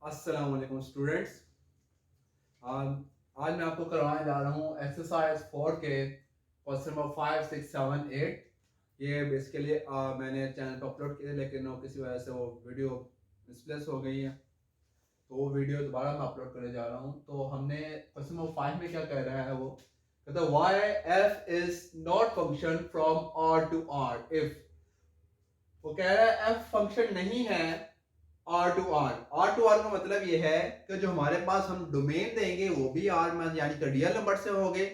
अस्सलाम वालेकुम स्टूडेंट्स। आज मैं आपको करवाने जा रहा हूँ एक्सरसाइज 4 के क्वेश्चन नंबर 5, 6, 7, 8। ये बेसिकली मैंने चैनल पर अपलोड किए लेकिन किसी वजह से वो वीडियो मिसप्लेस हो गई है, तो वो वीडियो दोबारा मैं अपलोड करने जा रहा हूँ। तो हमने क्वेश्चन नंबर 5 में क्या कह रहा है, वो कहता है y f is not function from R to R if. वो कह रहा है एफ फंक्शन नहीं है आर टू आर का मतलब ये है कि जो हमारे पास हम डोमेन देंगे वो भी आर में यानी कि रियल नंबर से होंगे,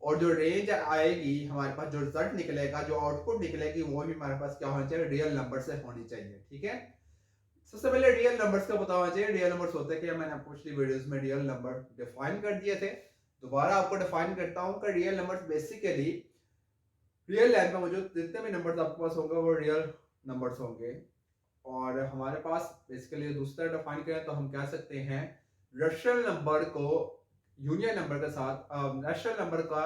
और जो रेंज आएगी हमारे पास, जो रिजल्ट निकलेगा, जो आउटपुट निकलेगी, वो भी हमारे पास क्या होना चाहिए, रियल नंबर से होनी चाहिए। ठीक है, सबसे पहले रियल नंबर्स का पता होना चाहिए। रियल नंबर्स होते हैं कि मैंने आपको पिछली वीडियोस में रियल नंबर डिफाइन कर दिए थे, दोबारा आपको डिफाइन करता हूं कि real numbers basically real life में मौजूद जितने भी नंबर्स आपके पास होंगे वो रियल नंबर्स होंगे। और हमारे पास बेसिकली दूसरा डिफाइन करें तो हम कह सकते हैं रेशनल नंबर को यूनियन नंबर के साथ, रेशनल नंबर का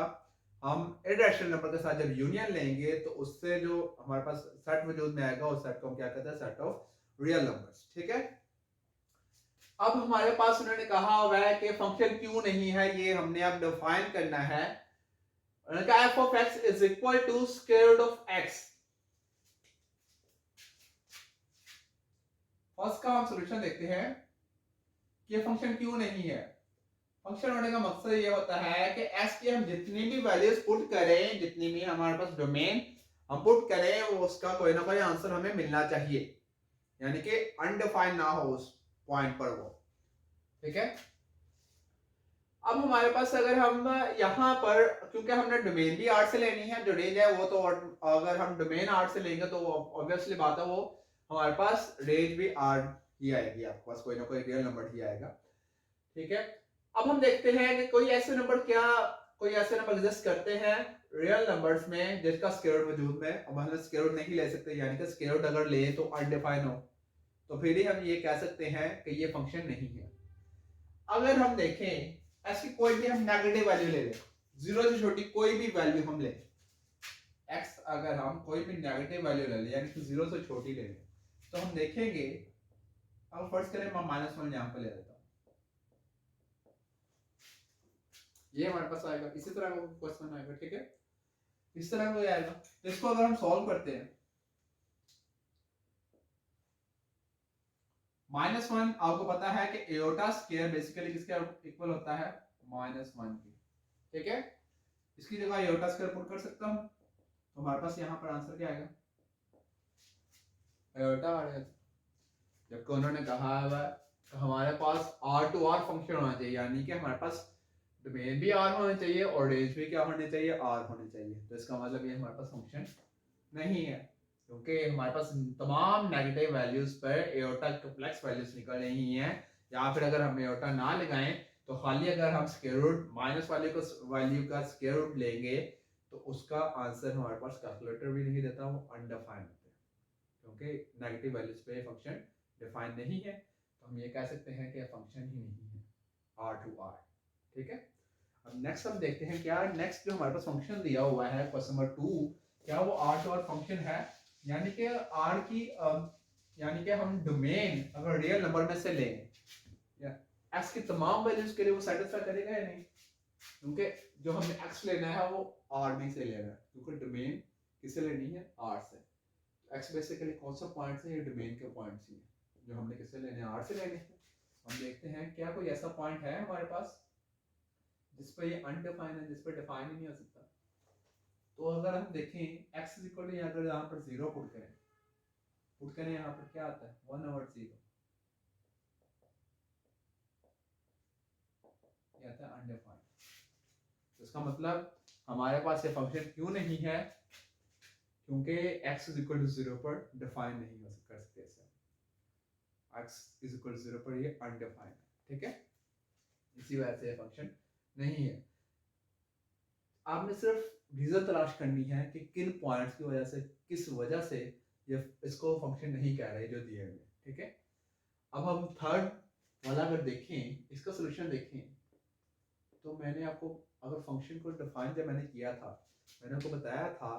हम इरेशनल नंबर के साथ जब यूनियन लेंगे तो उससे जो हमारे पास सेट वजूद में आएगा उस सेट को हम क्या कहते हैं, सेट ऑफ रियल नंबर्स। ठीक है, अब हमारे पास उन्होंने कहा हुआ है कि फंक्शन क्यों नहीं है, ये हमने अब डिफाइन करना है। उन्होंने कहा f of x is equal to square root of x. First का हम सॉल्यूशन देखते हैं कि ये फंक्शन क्यों नहीं है। फंक्शन होने का मकसद ये होता है कि एस की हम जितनी भी वैल्यूज पुट करें, जितनी भी हमारे पास डोमेन हम पुट करें, वो उसका कोई ना कोई आंसर हमें मिलना चाहिए, यानी कि अनडिफाइंड ना हो उस पॉइंट पर वो। ठीक है, अब हमारे पास अगर हम यहाँ पर, क्योंकि हमने डोमेन भी आर से लेनी है, जो रेंज है वो तो, अगर हम डोमेन आर से लेंगे तो ऑब्वियसली बात है वो हमारे पास रेंज भी आर ही आएगी, आपके पास कोई ना कोई रियल नंबर ही आएगा। ठीक है, अब हम देखते हैं कि कोई ऐसे नंबर एग्जिस्ट करते हैं रियल नंबर्स में जिसका स्क्वायर रूट वजूद में। अब हम स्क्वायर रूट नहीं ले सकते, यानी कि स्क्वायर रूट अगर ले तो अनडिफाइन हो, तो फिर ही हम ये कह सकते हैं कि ये फंक्शन नहीं है। अगर हम देखें ऐसी कोई भी हम नेगेटिव वैल्यू ले लें, जीरो से छोटी कोई भी वैल्यू हम ले, एक्स अगर हम कोई भी नेगेटिव वैल्यू ले लें यानी कि जीरो से छोटी ले लें, तो हम देखेंगे, अब फर्स्ट करें मैं -1 यहां पर ले लेता हूं, ये हमारे पास आएगा, इसी तरह का क्वेश्चन आएगा। ठीक है, इस तरह का आएगा। तो इसको अगर हम सॉल्व करते हैं, -1 आपको पता है कि एयोटा स्क्वायर बेसिकली किसके इक्वल होता है, -1 की। ठीक है, इसकी जगह एयोटा स्क्वायर पुट कर सकता हूं, तो हमारे पास यहाँ पर आंसर क्या आएगा, एयोटा आ जाएगा। जबकि उन्होंने कहा है हमारे पास आर टू आर फंक्शन होना चाहिए, यानी कि हमारे पास डोमेन भी आर होना चाहिए और रेंज भी क्या होने चाहिए, आर होने चाहिए। तो इसका मतलब ये हमारे पास फंक्शन नहीं है, क्योंकि हमारे पास तमाम नेगेटिव वैल्यूज पर एयोटा कॉम्प्लेक्स वैल्यूज निकल रही हैं। या फिर अगर हम एयोटा ना लगाएं तो खाली अगर हम स्क्वायर रूट माइनस वाले को वैल्यू का स्क्वायर रूट लेंगे तो उसका आंसर हमारे पास कैलकुलेटर भी नहीं देता, वो अनडिफाइंड होता है, क्योंकि नेगेटिव वैल्यूज पे फंक्शन डिफाइन नहीं है। तो हम ये कह सकते हैं कि फंक्शन ही नहीं है आर टू आर। ठीक है, अब नेक्स्ट हम देखते हैं क्या नेक्स्ट जो हमारे पास फंक्शन दिया हुआ है क्वेश्चन नंबर 2, क्या वो आर टू आर फंक्शन है, यानी कि आर की यानी कि हम डोमेन अगर रियल नंबर में से लें या एक्स की तमाम वैल्यूज के लिए वो सेटिस्फाई करेगा या नहीं, क्योंकि जो हमें एक्स लेना है वो आर में से लेना है, क्योंकि डोमेन किसे लेनी है, आर से। एक्स बेसिकली कौन सा पॉइंट है, ये डोमेन के पॉइंट्स ही है जो हमने किससे लेने हैं, आर से लेने हैं। हम देखते हैं क्या कोई ऐसा पॉइंट है हमारे पास जिस पर ये अनडिफाइन है, जिस पर डिफाइन ही नहीं हो सकता। तो अगर हम देखें x इज इक्वल टू, अगर यहाँ पर 0 पुट करें यहाँ पर क्या आता है, 1/0 ये आता है अनडिफाइंड। तो इसका मतलब हमारे पास ये फंक्शन क्यों नहीं है, क्योंकि x इज इक्वल टू 0 पर डिफाइन नहीं हो कर सकते इसे, x इज इक्वल टू 0 पर ये अनडिफाइंड है। ठीक है, इसी वजह से ये फंक्शन नहीं है। आपने सिर्फ रीजन तलाश करनी है कि किन पॉइंट्स की वजह से, किस वजह से ये इसको फंक्शन नहीं कह रहे जो दिए हुए। ठीक है, अब हम थर्ड वाला अगर देखें, इसका सोल्यूशन देखें, तो मैंने आपको अगर फंक्शन को डिफाइन जब मैंने किया था, मैंने आपको बताया था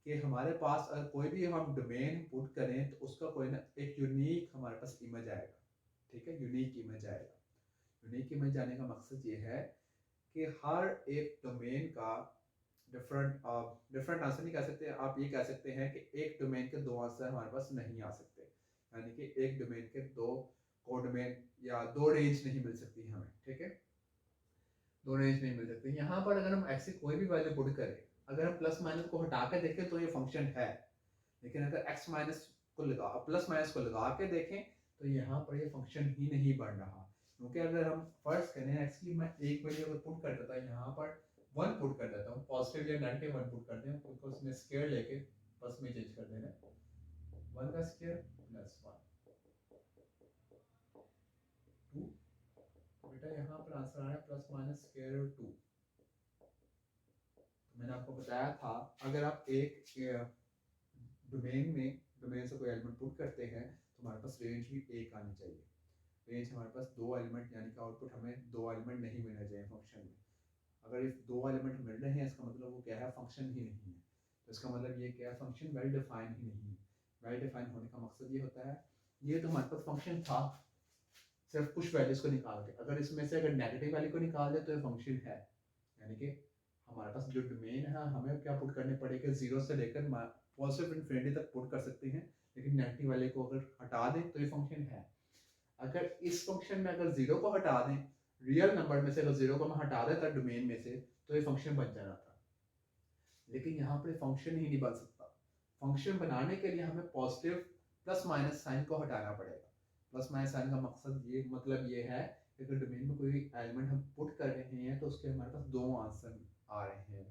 कि हमारे पास अगर कोई भी हम डोमेन पुट करें तो उसका कोई ना एक यूनिक हमारे पास इमेज आएगा। ठीक है, यूनिक इमेज आएगा। यूनिक इमेज आने का मकसद ये है कि हर एक डोमेन का डिफरेंट आंसर नहीं कह सकते, आप ये कह सकते हैं कि एक डोमेन के दो आंसर हमारे पास नहीं आ सकते, यानी कि एक डोमेन के दो कोडोमेन या दो रेंज नहीं मिल सकती हमें, ठीक है, दो रेंज नहीं मिल सकती। यहाँ पर अगर हम एक्स की कोई भी वैल्यू पुट करें, अगर हम प्लस माइनस को हटा के देखें तो ये फंक्शन है, लेकिन अगर एक्स माइनस को लगा प्लस माइनस को लगा के देखें तो यहाँ पर ये फंक्शन ही नहीं बन रहा, क्योंकि अगर हम फर्स्ट करें एक्स की मैं एक वैल्यू अगर पुट कर देता हूँ, यहाँ पर 1 पुट कर देता हूँ, पॉजिटिव या नेगेटिव 1 पुट करते हैं, क्योंकि उसने स्क्वायर लेके बस में चेंज कर देना, 1 का स्क्वायर प्लस 1 2, बेटा यहाँ पर आंसर आ रहा है प्लस माइनस स्क्वायर रूट 2। मैंने आपको बताया था अगर आप एक डोमेन से कोई एलिमेंट पुट करते हैं तो हमारे पास रेंज भी एक आनी चाहिए। रेंज हमारे पास दो एलिमेंट यानी कि आउटपुट हमें दो एलिमेंट नहीं मिलना चाहिए फंक्शन में। अगर इस दो एलिमेंट मिल रहे हैं इसका मतलब वो क्या है, फंक्शन ही नहीं है। तो इसका मतलब ये क्या है, फंक्शन वेल डिफाइन ही नहीं है। वेल डिफाइन होने का मकसद ये होता है, ये तो हमारे पास फंक्शन था सिर्फ कुछ वैल्यूज को निकाल के, अगर इसमें से अगर नेगेटिव वैल्यू को निकाल दे तो ये फंक्शन है, यानी कि हमारे पास जो डोमेन है हमें क्या पुट करने पड़ेगा, जीरो से लेकर पॉजिटिव इन्फिनिटी तक पुट कर सकते हैं, लेकिन नेगेटिव वाले को अगर हटा दें तो ये फंक्शन है। अगर इस फंक्शन में अगर जीरो को हटा दें, रियल नंबर में से अगर जीरो को मैं हटा देता डोमेन में से तो ये फंक्शन बन जाना था, लेकिन यहाँ पर फंक्शन ही नहीं बन सकता। फंक्शन बनाने के लिए हमें पॉजिटिव प्लस माइनस साइन को हटाना पड़ेगा। प्लस माइनस साइन का मकसद ये मतलब ये है कि अगर डोमेन में कोई एलिमेंट हम पुट कर रहे हैं तो उसके हमारे पास दो आंसर आ रहे हैं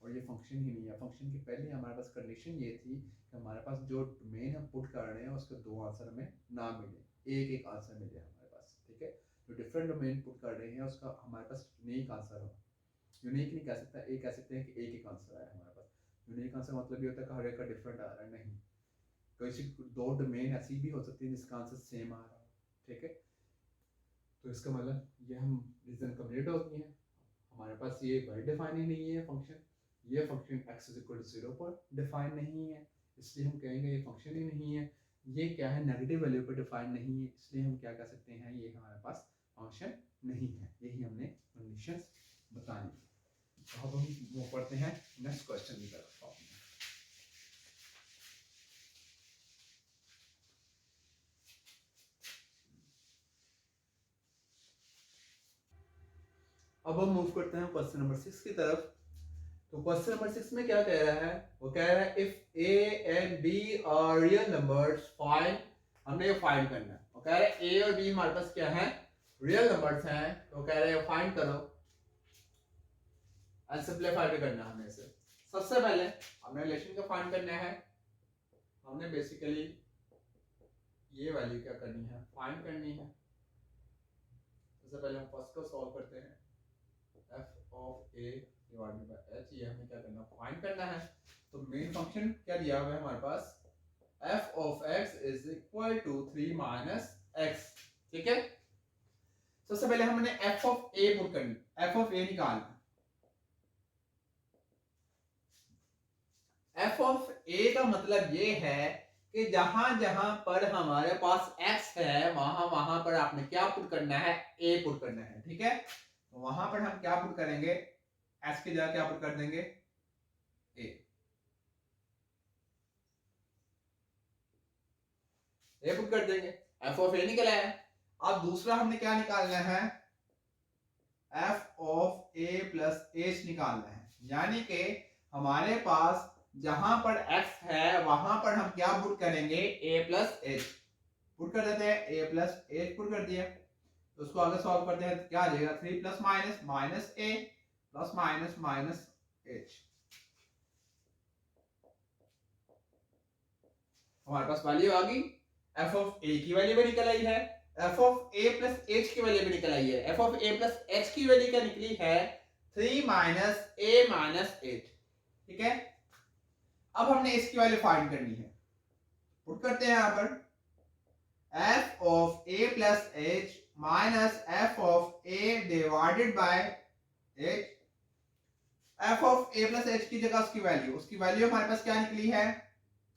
और ये फंक्शन ही नहीं है। फंक्शन की पहले हमारे पास कंडीशन ये थी कि हमारे पास जो डोमेन हम पुट कर रहे हैं उसके दो आंसर हमें ना मिले, एक एक आंसर मिले हमारे पास, ठीक है। जो डिफरेंट डोमेन पुट कर रहे हैं उसका हमारे पास यूनिक आंसर हो, यूनिक नहीं कह सकता, एक कह सकते हैं कि एक एक आंसर आया हमारे पास। यूनिक आंसर मतलब ये होता है कि हर एक का डिफरेंट आ रहा है, नहीं, किसी दो डोमेन ऐसी भी हो सकती है जिसका आंसर सेम आ रहा है, ठीक है। तो इसका मतलब ये हम रीजन कंप्लीट हो गई है, हमारे पास ये वेल डिफाइन ही नहीं है फंक्शन, ये फंक्शन x = 0 पर डिफाइन नहीं है, इसलिए हम कहेंगे ये फंक्शन ही नहीं है। ये क्या है, नेगेटिव वैल्यू पर डिफाइन नहीं है, इसलिए हम क्या कर सकते हैं, ये हमारे पास फंक्शन नहीं है। यही हमने कंडीशंस बतानी। तो अब हम वो पढ़ते हैं नेक्स्ट क्वेश्चन की तरफ। अब हम मूव करते हैं क्वेश्चन नंबर 6 की तरफ। तो क्वेश्चन नंबर 6 में क्या कह रहा है, वो कह रहा है if a and b are real numbers find, हमने ये फाइंड करना है। वो कह रहा है a और b हमारे पास क्या है, रियल नंबर्स हैं, तो कह रहे हैं फाइंड करो एंड सिंपलीफाई भी करना है हमें इसे। सबसे पहले हमने रिलेशन का फाइंड करना है, हमने बेसिकली ये वैल्यू क्या करनी है, फाइंड करनी है। सबसे पहले हम फर्स्ट को सॉल्व करते हैं, f of a divided by h, ये हमें क्या करना है, फाइंड करना है। तो मेन फंक्शन क्या दिया हुआ है हमारे पास, f of x is equal to 3 minus x, ठीक है। सबसे पहले हमने f ऑफ a पुट करनी, f ऑफ a निकालना। f ऑफ a का मतलब ये है कि जहां जहां पर हमारे पास x है वहां वहां पर आपने क्या पुट करना है, a पुट करना है, ठीक है। तो वहां पर हम क्या पुट करेंगे, x की जगह क्या पुट कर देंगे, a पुट कर देंगे, f ऑफ a निकला है। अब दूसरा हमने क्या निकालना है, f of a plus h निकालना है, यानी कि हमारे पास जहां पर x है वहां पर हम क्या पुट करेंगे, a प्लस h पुट कर देते हैं, a प्लस h पुट कर दिया। तो उसको आगे सॉल्व करते हैं तो क्या आ जाएगा, 3 plus minus minus a plus minus minus h, हमारे पास वैल्यू आ गई। f ऑफ a की वैल्यू भी निकल आई है, f of a plus h की वैल्यू भी निकल आई है। f of a plus h की वैल्यू क्या निकली है, 3 माइनस a माइनस h, ठीक है। अब हमने इसकी वैल्यू फाइंड करनी है, पुट करते हैं यहां पर f of a plus h minus f of a divided by h। f of a plus h की जगह उसकी वैल्यू हमारे पास क्या निकली है,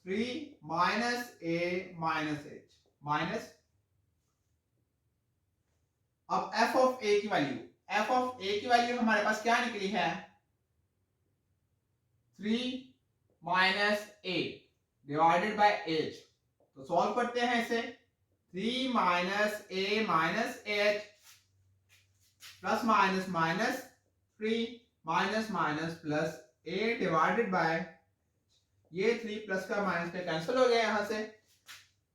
3 minus a minus h, minus अब एफ ऑफ ए की वैल्यू हमारे पास क्या निकली है 3 minus A divided by H. तो सॉल्व करते हैं इसे 3 minus A minus H plus minus minus 3 minus minus plus A divided by ये 3 प्लस का माइनस का कैंसिल हो गया यहां से।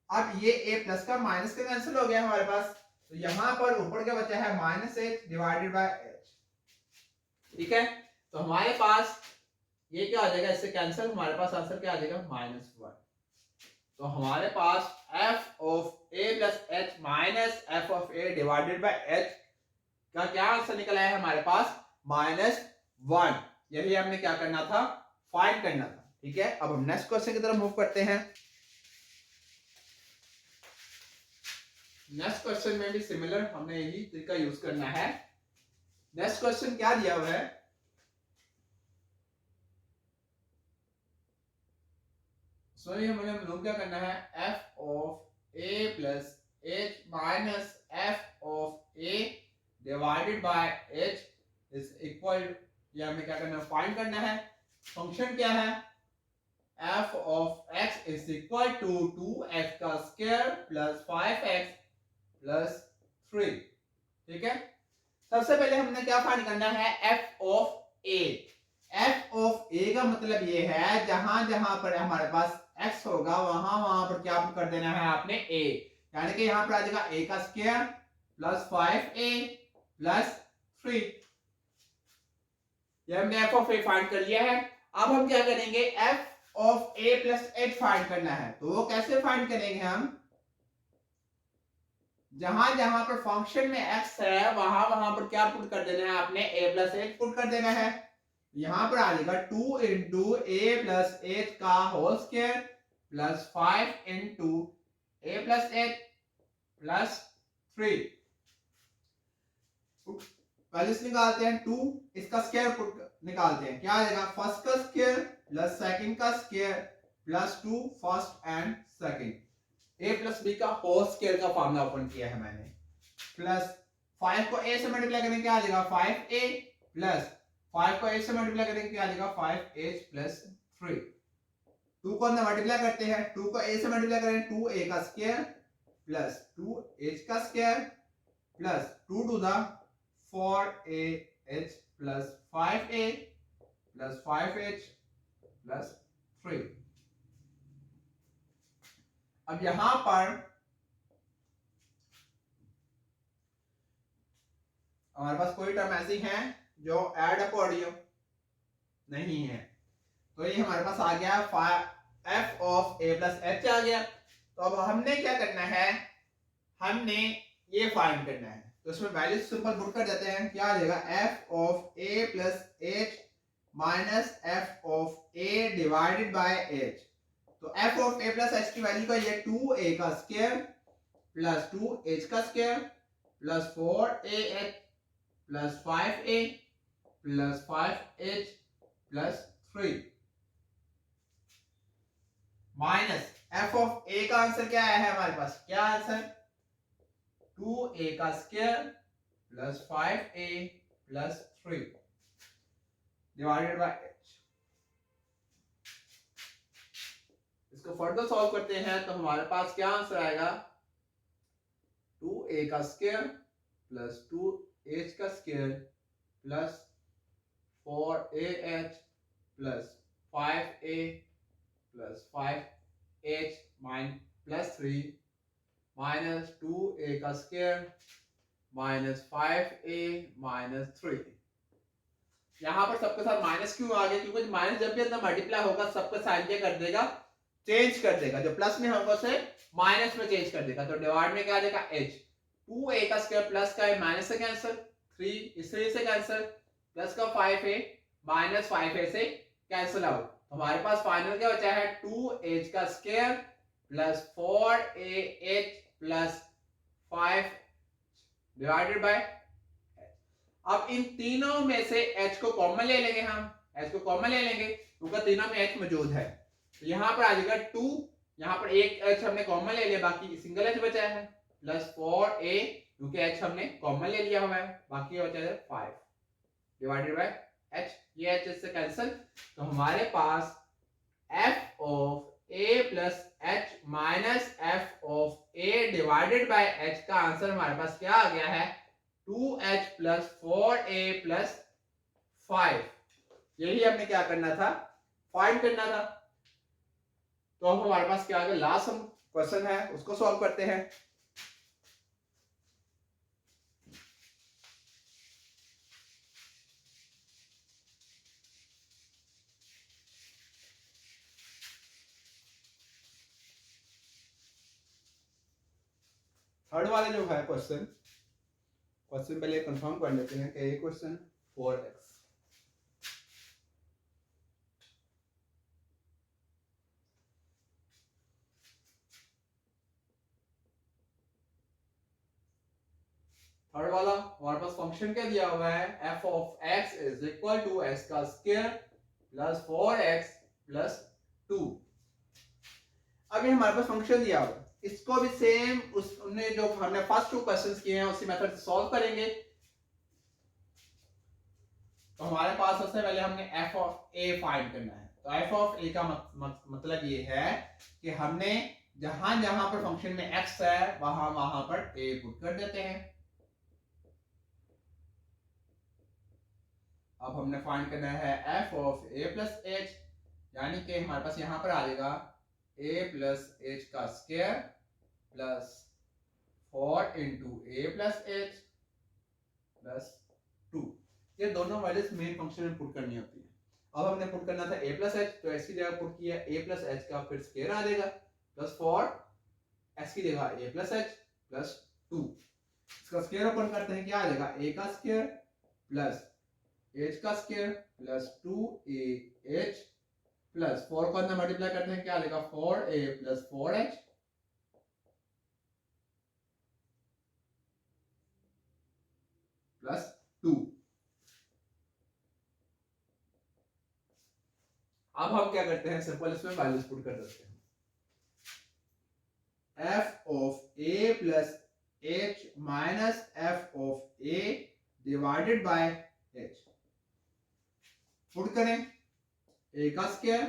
अब ये a प्लस का माइनस का कैंसिल हो गया हमारे पास, तो यहां पर ऊपर क्या बचा है minus H divided by H. ठीक है, तो हमारे पास ये क्या आ जाएगा, इससे कैंसिल, हमारे पास आंसर क्या आ जाएगा -1। तो हमारे पास f of a plus H minus f of a divided by H का क्या आंसर निकला है हमारे पास -1। यही हमने क्या करना था, फाइंड करना था। ठीक है, अब हम नेक्स्ट क्वेश्चन की तरफ मूव करते हैं। नेक्स्ट क्वेश्चन में भी सिमिलर हमने यही तरीका यूज करना है। नेक्स्ट क्वेश्चन क्या दिया हुआ है, सॉरी हमें हम लोग क्या करना है f of a plus h minus f of a divided by h is equal, ये हमें क्या करना है फाइंड करना है। फंक्शन क्या है f of x is equal to 2x का स्क्वायर प्लस 5x प्लस 3। ठीक है, सबसे पहले हमने क्या फाइंड करना है f of a। f of a का मतलब ये है जहां जहां पर हमारे पास x होगा वहां वहां पर क्या कर देना है आपने a, यानी कि यहां पर आ जाएगा a का स्क्वायर प्लस 5a प्लस 3। ये हमने f ऑफ a फाइंड कर लिया है। अब हम क्या करेंगे f of a plus h find करना है। तो वो कैसे फाइंड करेंगे हम, जहां जहां पर फंक्शन में x है वहां वहां पर क्या पुट कर देना है आपने a प्लस h पुट कर देना है। यहां पर आ जाएगा 2 इंटू ए प्लस एच का होल स्क्वायर प्लस 5 इंटू ए प्लस एच प्लस 3। पहले से निकालते हैं 2, इसका स्क्वायर निकालते हैं, क्या आ जाएगा फर्स्ट का स्क्वायर प्लस सेकंड का square plus 2 first and second, a plus b का होल स्क्वायर का फॉर्मूला ओपन किया है मैंने, प्लस 5 को a से मल्टीप्लाई करेंगे क्या आ जाएगा 5a प्लस 5 को a से मल्टीप्लाई करेंगे क्या आ जाएगा 5h प्लस 3। 2 को अंदर मल्टीप्लाई करते हैं, 2 को a से मल्टीप्लाई करें 2a का स्क्वायर प्लस 2h का square plus 2 to the 4ah plus 5a plus 5h plus 3। अब यहां पर हमारे पास कोई टर्म ऐसी है जो ऐड अकॉर्डिंग नहीं है, तो ये हमारे पास आ गया f of a plus h आ गया। तो अब हमने क्या करना है, हमने ये फाइंड करना है, तो इसमें वैल्यू सिंपल पुट कर देते हैं, क्या आ जाएगा f of a plus h minus f of a divided by h। तो f of a plus h की वैल्यू का ये 2a का स्क्वायर प्लस 2h का square plus 4ah plus 5a plus 5h plus 3 minus f of a का answer क्या आया है हमारे पास, क्या आंसर 2a का square plus 5a plus 3 divided by h। इसको फर्दर सॉल्व करते हैं तो हमारे पास क्या आंसर आएगा 2a का स्क्वायर प्लस 2h का square plus 4ah plus 5a plus 5h plus 3 minus 2a का स्क्वायर माइनस 5a माइनस 3। यहां पर सबके साथ माइनस क्यों आ गया, क्योंकि माइनस जब भी अंदर मल्टीप्लाई होगा सबका साइन क्या कर देगा, चेंज कर देगा, जो प्लस में होगा उसे माइनस में चेंज कर देगा। तो डिवाइड में क्या आ जाएगा h, 2a का स्क्वायर प्लस का माइनस से कैंसिल, 3 इस 3 से कैंसिल, प्लस का 5a माइनस 5a से कैंसिल आउट। तो हमारे पास फाइनल क्या बचा है 2h का square plus 4ah plus 5 divided by. अब इन तीनों में से h को कॉमन ले लेंगे, हम h को कॉमन ले लेंगे क्योंकि तीनों में h मौजूद है। तो यहां पर आ जाएगा 2, यहां पर एक h हमने कॉमन ले लिया, बाकी सिंगल h बचा है प्लस 4a क्योंकि h हमने कॉमन ले लिया हुआ है, बाकी बचा है 5 डिवाइडेड बाय h, ये h इससे कैंसिल, तो हमारे पास f of a plus h minus f of a divided by h का आंसर हमारे पास क्या आ गया है 2h प्लस 4a प्लस 5। यही हमने क्या करना था, फाइंड करना था। तो अब हमारे पास क्या आ गया, लास्ट हम क्वेश्चन है उसको सॉल्व करते हैं। थर्ड वाले जो है क्वेश्चन पहले कंफर्म कर लेते हैं कि ये क्वेश्चन 4x, थर्ड वाला हमारे पास फंक्शन क्या दिया हुआ है, f of x is equal to x का स्क्वायर प्लस 4x प्लस 2। अब ये हमारे पास फंक्शन दिया हुआ है, इसको भी सेम उसने जो हमने फर्स्ट 2 क्वेश्चंस किए हैं उसी मेथड से सॉल्व करेंगे। तो हमारे पास सबसे पहले हमने f ऑफ a फाइंड करना है। तो f ऑफ a का मतलब ये है कि हमने जहां जहां पर फंक्शन में x है वहां वहां पर a पुट कर देते हैं। अब हमने फाइंड करना है f of a plus h, यानी कि हमारे पास यहां पर आ जाएगा a प्लस h का square plus 4 into a plus h plus 2। ये दोनों वैल्यूज मेन फंक्शन में पुट करनी होती है। अब हमने पुट करना था a प्लस h, तो इसकी जगह पुट किया a प्लस h का फिर स्क्वायर आ जाएगा प्लस 4 x की जगह a प्लस h प्लस 2। इसका स्क्वायर ओपन करते हैं, क्या आ जाएगा a का स्क्वायर प्लस h का स्क्वायर प्लस 2ah प्लस 4 को अंदर मल्टीप्लाई करते हैं, क्या आ जाएगा 4a प्लस 4h प्लस 2। अब हम क्या करते हैं, सिंपल इसमें वैल्यूज पुट कर देते हैं। f of a plus h minus f of a divided by h put करें, a का स्क्वायर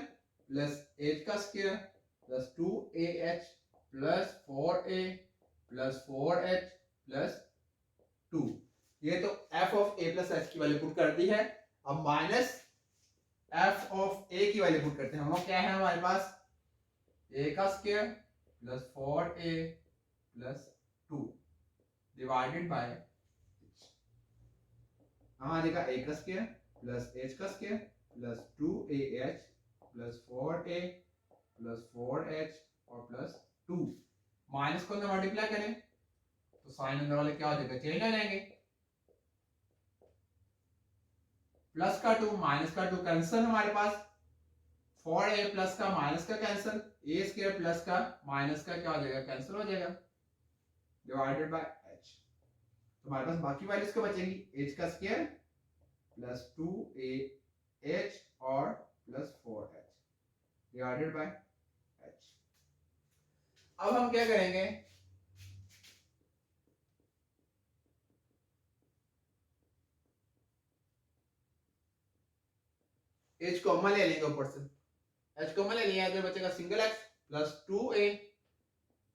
प्लस h का square plus 2ah plus 4a plus 4h plus 2। ये तो f of a plus h की value put कर दी है। अब minus f of a की वैल्यू पुट करते हैं। वो क्या है हमारे पास, a का square plus 4a plus 2 divided by हमारा a का स्क्वायर प्लस h का square plus 2ah plus 4a plus 4h और प्लस 2। माइनस को अंदर मल्टीप्लाई करें तो साइन अंदर वाले क्या हो जाएगा, चेंज हो जाएंगे। प्लस का 2 माइनस का 2 कैंसिल, हमारे पास 4a प्लस का माइनस का कैंसिल, a स्क्वायर प्लस का माइनस का क्या हो जाएगा, कैंसिल हो जाएगा डिवाइडेड बाय h। तो हमारे पास बाकी वैल्यूज क्या बचेंगी, h का स्क्वायर प्लस 2ah और plus 4h divided by h। अब हम क्या करेंगे, h कॉमन ले लेंगे ऊपर से, h कॉमन ले लिया तो बचेगा single x plus 2a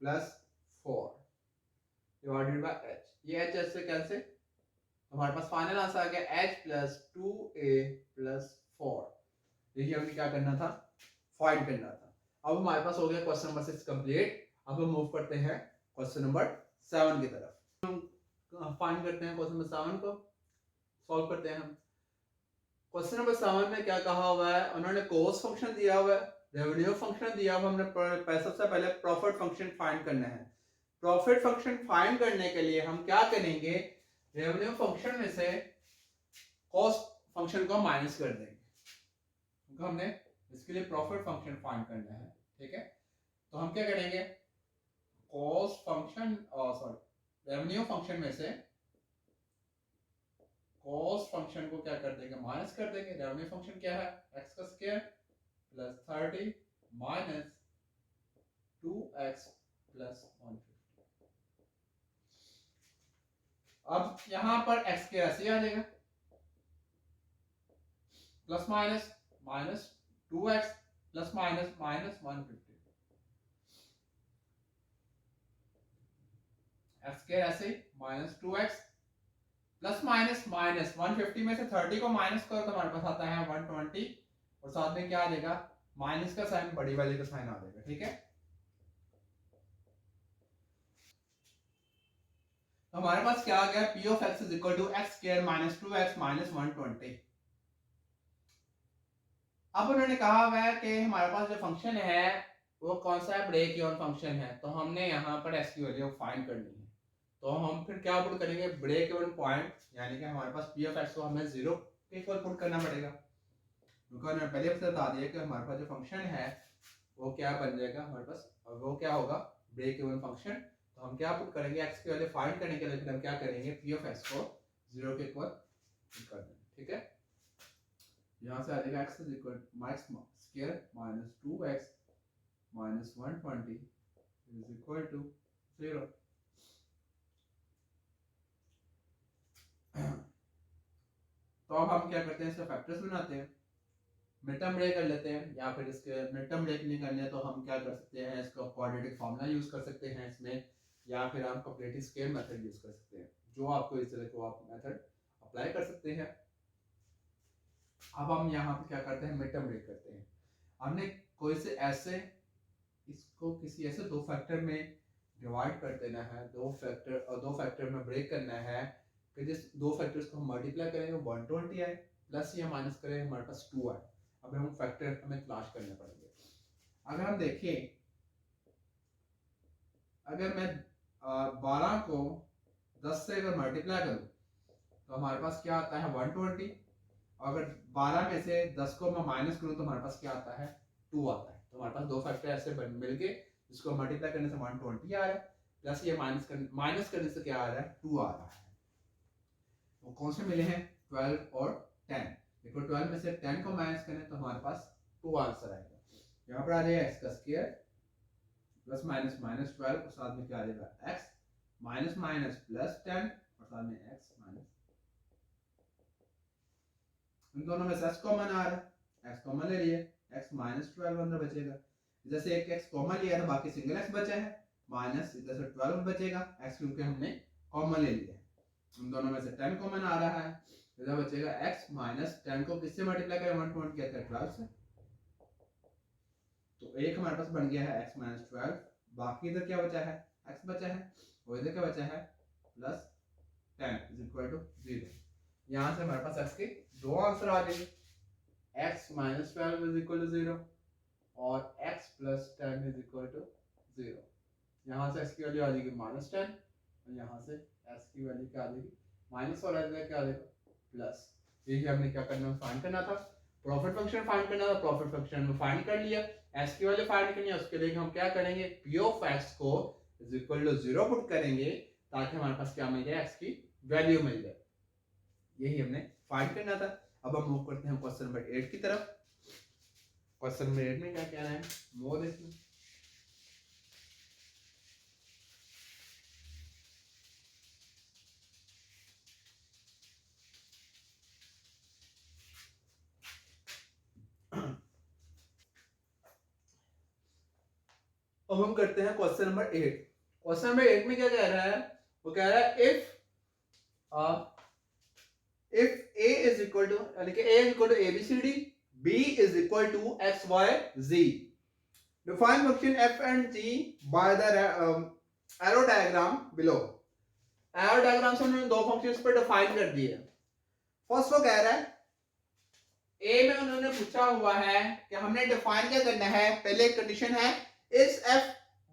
plus 4 divided by h। ये h से कैंसिल, हमारे पास फाइनल आंसर आ गया h प्लस 2a प्लस 4। यही हमें क्या करना था, फाइंड करना था। अब हमारे पास हो गया क्वेश्चन नंबर 6 कंप्लीट। अब हम मूव करते हैं क्वेश्चन नंबर 7 की तरफ। हम फाइंड करते हैं क्वेश्चन नंबर 7 को, सॉल्व करते हैं हम। क्वेश्चन नंबर 7 में क्या कहा हुआ है, उन्होंने कॉस्ट फंक्शन दिया हुआ है, रेवेन्यू फंक्शन दिया हुआ, हमने सबसे पहले प्रॉफिट फंक्शन फाइंड करना है। प्रॉफिट फंक्शन फाइंड करने के लिए हम क्या करेंगे, रेवेन्यू फंक्शन में से कॉस्ट फंक्शन को माइनस कर देंगे, क्योंकि हमने इसके लिए प्रॉफिट फंक्शन फाइंड करना है। ठीक है, तो हम क्या करेंगे, cost function sorry revenue function में से कॉस्ट फंक्शन को क्या कर देंगे, माइनस कर देंगे। रेवेन्यू फंक्शन क्या है, x का square plus 30 minus 2x plus 150। अब यहाँ पर एक्स के ऐसे आ जाएगा plus minus minus 2x plus minus minus 150 x के ऐसे minus 2x plus minus minus 150 में से 30 को माइनस करो तो हमारे पास आता है 120 और साथ में क्या आ जाएगा माइनस का साइन बड़ी वाले का साइन आ जाएगा। ठीक है, तो हमारे पास क्या आ गया p of x is equal to x square minus 2x minus 120। अब उन्होंने कहा हुआ है कि हमारे पास जो फंक्शन है वो कौन सा है, ब्रेक इवन फंक्शन है, तो हमने यहाँ पर x की वैल्यू फाइंड करनी है। तो हम फिर क्या पुट करेंगे, ब्रेक इवन पॉइंट, यानी कि हमारे पास p ऑफ x को हमें 0 के इक्वल पुट करना पड़ेगा, क्योंकि उन्होंने पहले बता दिया कि हमारे पास जो फंक्शन है वो क्या बन जाएगा हमारे पास, और वो क्या होगा ब्रेक इवन फंक्शन। तो हम क्या पुट करेंगे, x की वैल्यू फाइंड करने के लिए फिर हम क्या करेंगे, p ऑफ x को 0 के इक्वल पुट कर देंगे। ठीक है, यहाँ से आ जाएगा x is equal minus square minus 2x minus 120 is equal to 0। तो अब हम क्या करते हैं, इसका फैक्टर्स बनाते हैं, मिड टर्म ब्रेक कर लेते हैं, या फिर इसके मिड टर्म ब्रेक नहीं करने तो हम क्या कर सकते हैं, इसका क्वाड्रेटिक फार्मूला यूज कर सकते हैं इसमें, या फिर हम कंप्लीट स्केल मेथड यूज कर सकते हैं, जो आपको इस तरह को आप मेथड अप्लाई कर सकते हैं। अब हम यहाँ पे क्या करते हैं, मिड टर्म ब्रेक करते हैं। हमने कोई से ऐसे इसको किसी ऐसे दो फैक्टर में डिवाइड कर देना है, दो फैक्टर में ब्रेक करना है कि जिस दो फैक्टर्स को हम मल्टीप्लाई करेंगे 120 आए, प्लस या माइनस करें हमारे पास 2 आए। अब हम फैक्टर हमें तलाश करने पड़ेंगे। अगर हम देखें, अगर मैं 12 को 10 से अगर मल्टीप्लाई करूं तो हमारे पास क्या आता है 120, अगर 12 में से 10 को मैं माइनस करूं तो हमारे पास क्या आता है 2 आता है। तो हमारे पास दो फैक्टर ऐसे मिल गए जिसको मल्टीप्लाई करने से 120 आ रहा है, प्लस ये माइनस करने से क्या आ रहा है 2 आ रहा है। वो कौन से मिले हैं 12 और 10। देखो 12 में से 10 को माइनस करें तो हमारे पास 2 आंसर आएगा। यहाँ पर आ जाएगा x का स्क्वायर प्लस माइनस माइनस 12 और साथ में क्या आ जाएगा x माइनस माइनस प्लस 10 और साथ में x माइनस, इन दोनों में से x कॉमन आ रहा है, x कॉमन ले लिए, x माइनस 12 अंदर बचेगा, इधर से एक x कॉमन लिया था बाकी सिंगल x बचा है, माइनस इधर से 12 बचेगा, x क्योंकि हमने कॉमन ले लिया है, उन दोनों में से 10 कॉमन आ रहा है, इधर बचेगा x माइनस 10 को किससे मल्टीप्लाई करें 120 कहते हैं 12 से, तो एक हमारे पास बन गया है x माइनस 12, बाकी इधर क्या बचा है x बचा है, और इधर क्या बचा है प्लस 10 इज इक्वल टू 0। यहाँ से हमारे पास x के दो आंसर आ गए, x minus 12 is equal to 0 और x plus 10 is equal to 0। यहाँ से x की वैल्यू आ जाएगी माइनस 10 और यहाँ से x की वैल्यू क्या आ जाएगी माइनस, और इधर क्या आ जाएगा प्लस। यही हमने क्या करना है, फाइंड करना था, प्रॉफिट फंक्शन फाइंड करना था, प्रॉफिट फंक्शन में फाइंड कर लिया, x की वैल्यू फाइंड करनी है, उसके लिए हम क्या करेंगे p ऑफ x को इज इक्वल टू 0 पुट करेंगे ताकि हमारे पास क्या मिल जाए x की वैल्यू मिल जाए, यही हमने फाइंड करना था। अब हम मूव करते हैं क्वेश्चन नंबर 8 की तरफ। क्वेश्चन नंबर 8 में क्या कहना है, मोर इसमें अब हम करते हैं क्वेश्चन नंबर 8। क्वेश्चन नंबर 8 में क्या कह रहा है, वो कह रहा है if a is equal to, यानी कि a is equal to abcd, b is equal to x y z, define function f and g by the arrow diagram below। Arrow diagram से उन्होंने दो फंक्शंस पर डिफाइन कर दिए। First वो कह रहा है ए में उन्होंने पूछा हुआ है कि हमने डिफाइन क्या करना है, पहले कंडीशन है is f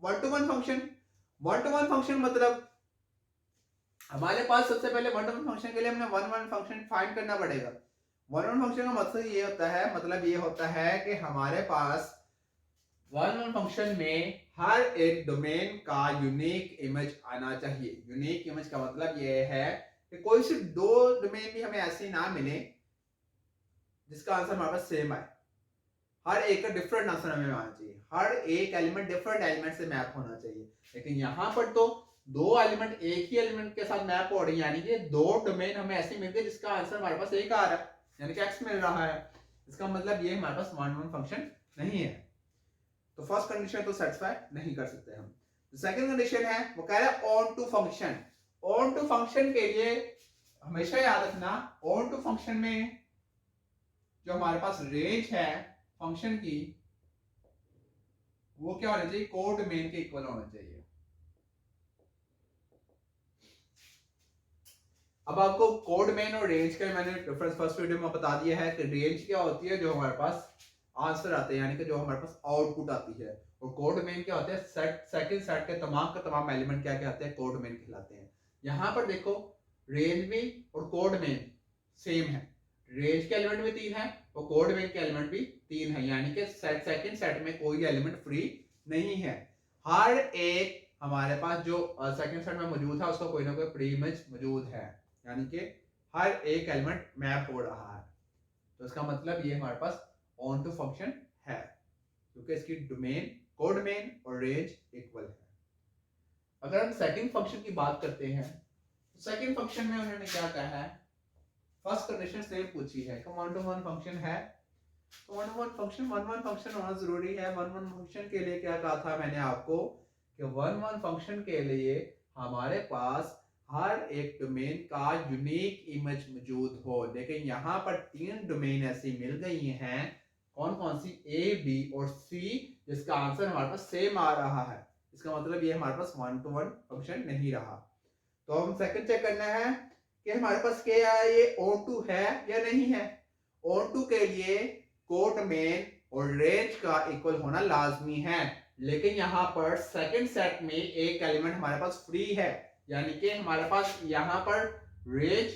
one two one function मतलब हमारे पास सबसे पहले वन टू वन फंक्शन के लिए हमने वन वन फंक्शन फाइंड करना पड़ेगा। वन वन फंक्शन का मतलब ये होता है कि हमारे पास वन वन फंक्शन में हर एक डोमेन का यूनिक इमेज आना चाहिए। यूनिक इमेज का मतलब ये है कि कोई से दो डोमेन भी हमें ऐसे ना मिले जिसका आंसर हमारे पास सेम आए, हर एक का डिफरेंट आंसर हमें आना चाहिए, हर एक एलिमेंट डिफरेंट एलिमेंट से मैप होना चाहिए। लेकिन यहाँ पर तो दो एलिमेंट एक ही एलिमेंट के साथ मैप हो रही है, यानी कि दो डोमेन हमें ऐसे मिल गए जिसका आंसर हमारे पास एक आ रहा है, यानी कि x मिल रहा है। इसका मतलब ये हमारे पास वन वन फंक्शन नहीं है। तो फर्स्ट कंडीशन तो सेटिस्फाई नहीं कर सकते हम। सेकंड कंडीशन है वो कह रहा है onto function. Onto function के लिए हमेशा याद रखना, ऑन टू फंक्शन में जो हमारे पास रेंज है फंक्शन की वो क्या होना चाहिए, कोड डोमेन के इक्वल होना चाहिए। अब आपको कोड मेन और रेंज का मैंने डिफरेंस फर्स्ट वीडियो में बता दिया है कि रेंज क्या होती है, जो हमारे पास आंसर आते हैं, यानी कि जो हमारे पास आउटपुट आती है, और कोड मेन क्या होता है, सेट सेकंड सेट के तमाम का तमाम एलिमेंट क्या कहते हैं, कोड मेन कहलाते हैं। यहाँ पर देखो रेंज भी और कोड मेन सेम है, रेंज के एलिमेंट भी 3 है और कोड मेन के एलिमेंट भी 3 है, यानी कि सेट सेकंड सेट में कोई एलिमेंट फ्री नहीं है। हर एक हमारे पास जो सेकंड सेट में मौजूद है उसका कोई ना कोई प्री इमेज मौजूद है, यानी कि हर एक एलिमेंट मैप हो रहा है। तो इसका मतलब ये हमारे पास ऑन टू फंक्शन है, क्योंकि इसकी डोमेन कोड मेन और रेंज इक्वल है। अगर हम सेकंड फंक्शन की बात करते हैं तो सेकंड फंक्शन में उन्होंने क्या कहा है, फर्स्ट कंडीशन सेम पूछी है कि वन टू वन फंक्शन है, तो वन वन फंक्शन होना जरूरी है। वन वन फंक्शन के लिए क्या कहा था मैंने आपको कि वन वन फंक्शन के लिए हमारे पास हर एक डोमेन का यूनिक इमेज मौजूद हो, लेकिन यहाँ पर 3 डोमेन ऐसी मिल गई हैं, कौन कौन सी, ए बी और सी, जिसका आंसर हमारे पास सेम आ रहा है। इसका मतलब ये हमारे पास वन टू वन फंक्शन नहीं रहा। तो हम सेकंड चेक करना है कि हमारे पास क्या है, ये O2 है या नहीं है। O2 के लिए कोड मेन और रेंज का इक्वल होना लाजमी है, लेकिन यहाँ पर सेकंड सेट में एक एलिमेंट हमारे पास फ्री है, यानी कि हमारे पास यहाँ पर रेंज,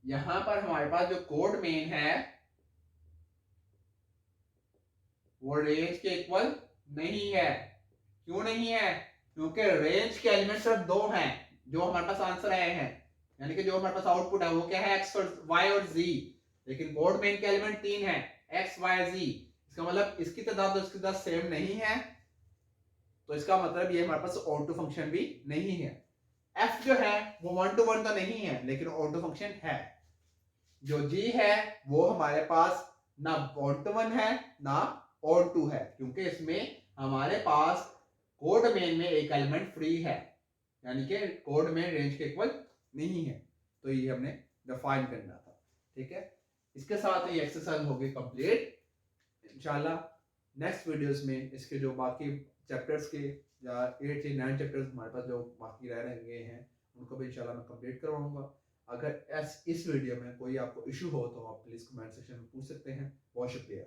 यहाँ पर हमारे पास जो कोड मेन है वो रेंज के इक्वल नहीं है। क्यों नहीं है, क्योंकि रेंज के एलिमेंट सिर्फ 2 हैं जो हमारे पास आंसर आए हैं, यानी कि जो हमारे पास आउटपुट है वो क्या है, एक्स और वाई और जी, लेकिन कोड मेन के एलिमेंट 3 है, एक्स वाई जी। इसका मतलब इसकी तादाद और इसकी तादाद सेम नहीं है, तो इसका मतलब ये हमारे पास ऑन टू फंक्शन भी नहीं है। एफ जो है वो वन टू वन तो नहीं है लेकिन ऑन टू फंक्शन है। जो जी है वो हमारे पास ना ऑन टू वन है ना ऑन टू है, क्योंकि इसमें हमारे पास कोड मेन में एक एलिमेंट फ्री है, यानी कि कोड मेन रेंज के इक्वल नहीं है। तो ये हमने डिफाइन करना था, ठीक है। इसके साथ ये एक्सरसाइज होगी कंप्लीट। इंशाल्लाह नेक्स्ट वीडियोस में इसके जो बाकी चैप्टर्स के या 8 से 9 चैप्टर्स हमारे पास जो बाकी रह गए हैं उनको भी इंशाल्लाह मैं कंप्लीट करवाऊंगा। अगर इस वीडियो में कोई आपको इशू हो तो आप प्लीज़ कमेंट सेक्शन में पूछ सकते हैं। बहुत शुक्रिया।